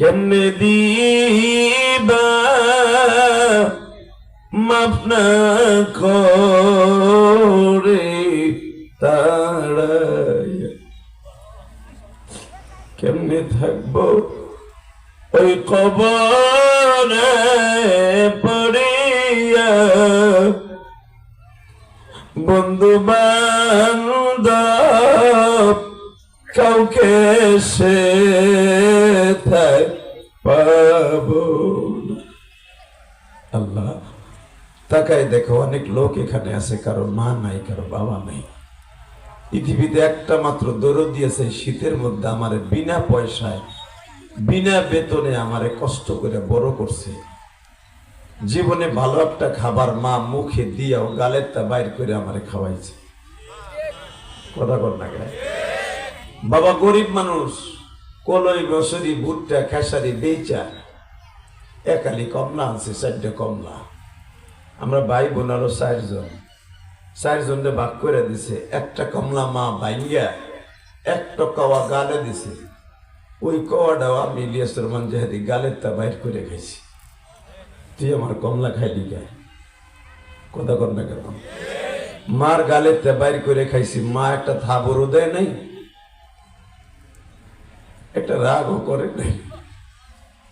কেমনে দিবা মাফ না করে তাড়াই, কেমনে থাকবো ওই কবরে পড়িয়া, বন্ধু বান্ধব কাউকে সে পাবো। আল্লাহ তাকাই দেখো, অনেক লোক এখানে আছে কারো মা নাই, কারো বাবা নাই। পৃথিবীতে একটা মাত্র দরদ দিয়েছে শীতের মধ্যে আমারে বিনা পয়সায় বিনা বেতনে আমারে কষ্ট করে বড় করছে। জীবনে ভালো একটা খাবার মা মুখে দিয়াও গালেরটা বাইর করে আমারে খাওয়াইছে। কথা কর না গায়ে। বাবা গরিব মানুষ, কলই বছরি ভুট্টা খেসারি বেচা একালি কমলা আনছে, 4টে কমলা। আমরা ভাই বোনারও 4জনরে ভাগ করে দিছে। একটা কমলা মা ভাইঙ্গা একটা কওয়া গালে দিছে। ওই কওয়াটাও আমি ইলিয়াস রহমান জাহাদি গালেরটা বাইর করে খাইছি। তুই আমার কমলা খাইলি গায়ে, কথা কর না কেন? মার গালেরটা বাইর করে খাইছি, মা একটা থাবরও দেয় নাই, একটা রাগও করে নাই।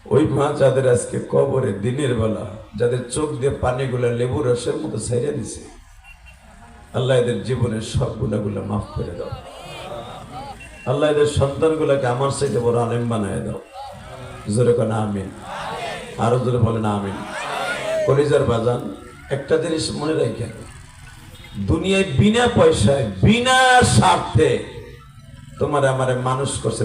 ওই মা যাদের আজকে কবরে দিনের বেলা, যাদের চোখ দিয়ে পানিগুলা লেবু রসের মতো ছেড়ে দিছে, আল্লাহ এদের জীবনের সব গুণাগুলো মাফ করে দাও। আল্লাহ এদের সন্তানগুলাকে আমার চাইতে বড় আলেম বানায় দাও। জোরে কোন আমিন, আরো জোরে বলেন আমিন। কলিজার বাজান, একটা জিনিস মনে রাখেন, দুনিয়ায় বিনা পয়সায় বিনা স্বার্থে তোমার আমারে মানুষ করছে।